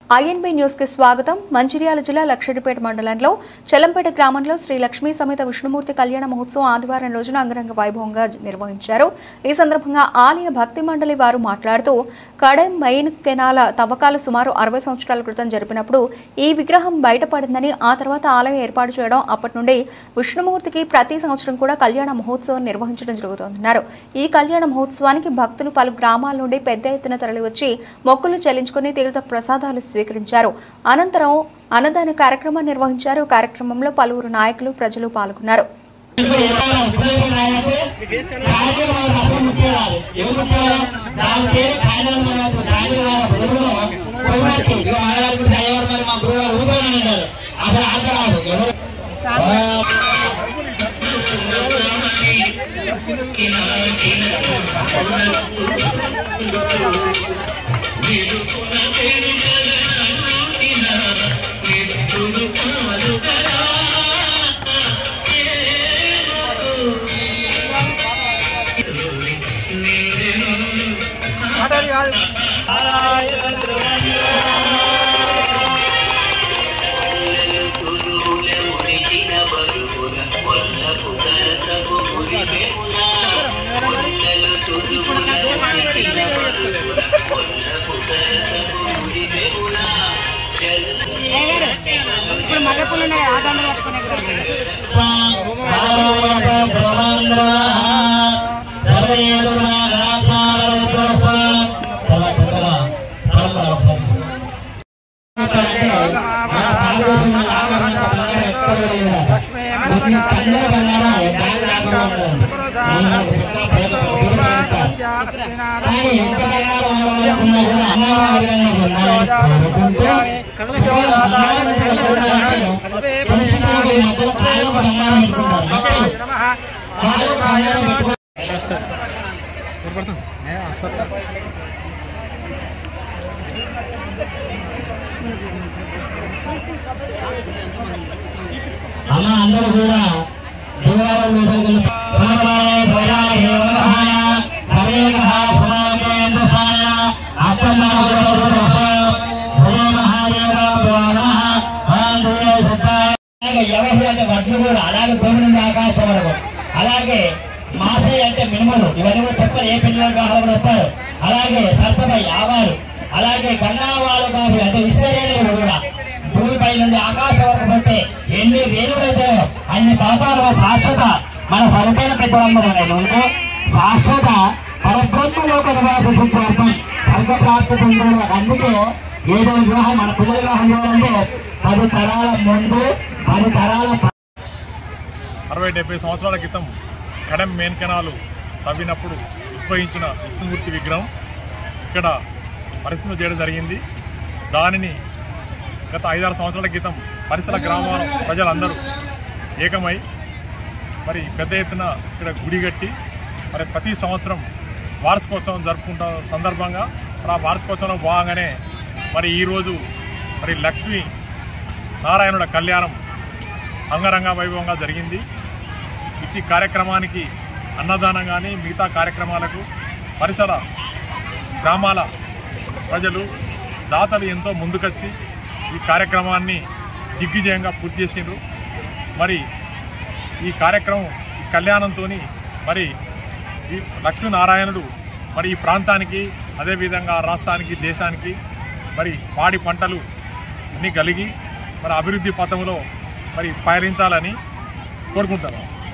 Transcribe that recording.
INB news కి స్వాగతం. మంచిర్యాల జిల్లా లక్షడిపేట మండలంలో చెలంపేట గ్రామంలో శ్రీ లక్ష్మీ సమేత విష్ణుమూర్తి కళ్యాణ మహోత్సవం ఆదివారం రోజున అంగరంగ వైభవంగా నిర్వహించారు. ఈ సందర్భంగా ఆలయ భక్తి మండలి వారు మాట్లాడుతూ కడెం మెయిన్ కెనాల తవ్వకాలు సుమారు 60 సంవత్సరాల క్రితం జరిపినప్పుడు ఈ విగ్రహం బయటపడిందని, ఆ తర్వాత ఆలయం ఏర్పాటు చేయడం, అప్పటి నుండి విష్ణుమూర్తికి ప్రతి సంవత్సరం కూడా కళ్యాణ మహోత్సవం నిర్వహించడం జరుగుతుందన్నారు. ఈ కళ్యాణ మహోత్సవానికి భక్తులు పలు గ్రామాల నుండి పెద్ద ఎత్తున తరలివచ్చి మొక్కులు చెల్లించుకుని తీర్థ ప్రసాదాలు స్వీకరించారు. అనంతరం అన్నదాన కార్యక్రమాన్ని నిర్వహించారు. కార్యక్రమంలో పలువురు నాయకులు, ప్రజలు పాల్గొన్నారు. అందరూ కూడా వడ్లు కూడా అలాగే భూమి నుండి ఆకాశం వరకు, అలాగే మాసయ్య అంటే మినుములు, ఇవన్నీ కూడా చెప్పారు. ఏ పిల్లల వివాహాలు వస్తారు. అలాగే సరసపై ఆవాలు, అలాగే గన్నావాళ్ళు కాదు అంటే విశ్వరేణులు కూడా భూమిపై నుండి ఆకాశం వరకు పడితే ఎన్ని వేలువైతే అన్ని పాపాలు శాశ్వత మన సరిపోయిన పెద్దలందరూ ఉంటే శాశ్వత పరబ్రహ్మలోక నివాస సిద్ధార్థం స్వర్గప్రాప్తి పొందారు. అందుకే ఏదో వివాహం మన పిల్లల వివాహం చేయాలంటే 10 తరాల ముందు 10 తరాల 60-70 సంవత్సరాల క్రితం కడెం మెయిన్ కెనాలు తవ్వినప్పుడు ఉద్భవించిన విష్ణుమూర్తి విగ్రహం ఇక్కడ పరిశ్రమ చేయడం జరిగింది. దానిని గత 5-6 సంవత్సరాల క్రితం పరిసర గ్రామాల ప్రజలందరూ ఏకమై మరి పెద్ద ఎత్తున ఇక్కడ గుడి కట్టి మరి ప్రతి సంవత్సరం వార్షికోత్సవం జరుపుకుంటున్న సందర్భంగా ఆ వార్షికోత్సవంలో భాగంగానే మరి ఈరోజు మరి లక్ష్మీ నారాయణుల కళ్యాణం అంగరంగ వైభవంగా జరిగింది. ఇట్టి కార్యక్రమానికి అన్నదానం కానీ మిగతా కార్యక్రమాలకు పరిసర గ్రామాల ప్రజలు దాతలు ఎంతో ముందుకొచ్చి ఈ కార్యక్రమాన్ని దిగ్విజయంగా పూర్తి చేసిండ్రు. మరి ఈ కార్యక్రమం ఈ కళ్యాణంతో మరి ఈ లక్ష్మీనారాయణుడు మరి ఈ ప్రాంతానికి, అదేవిధంగా రాష్ట్రానికి, దేశానికి మరి పాడి పంటలు అన్నీ కలిగి మరి అభివృద్ధి పథంలో మరి పయనించాలని కోరుకుంటారు.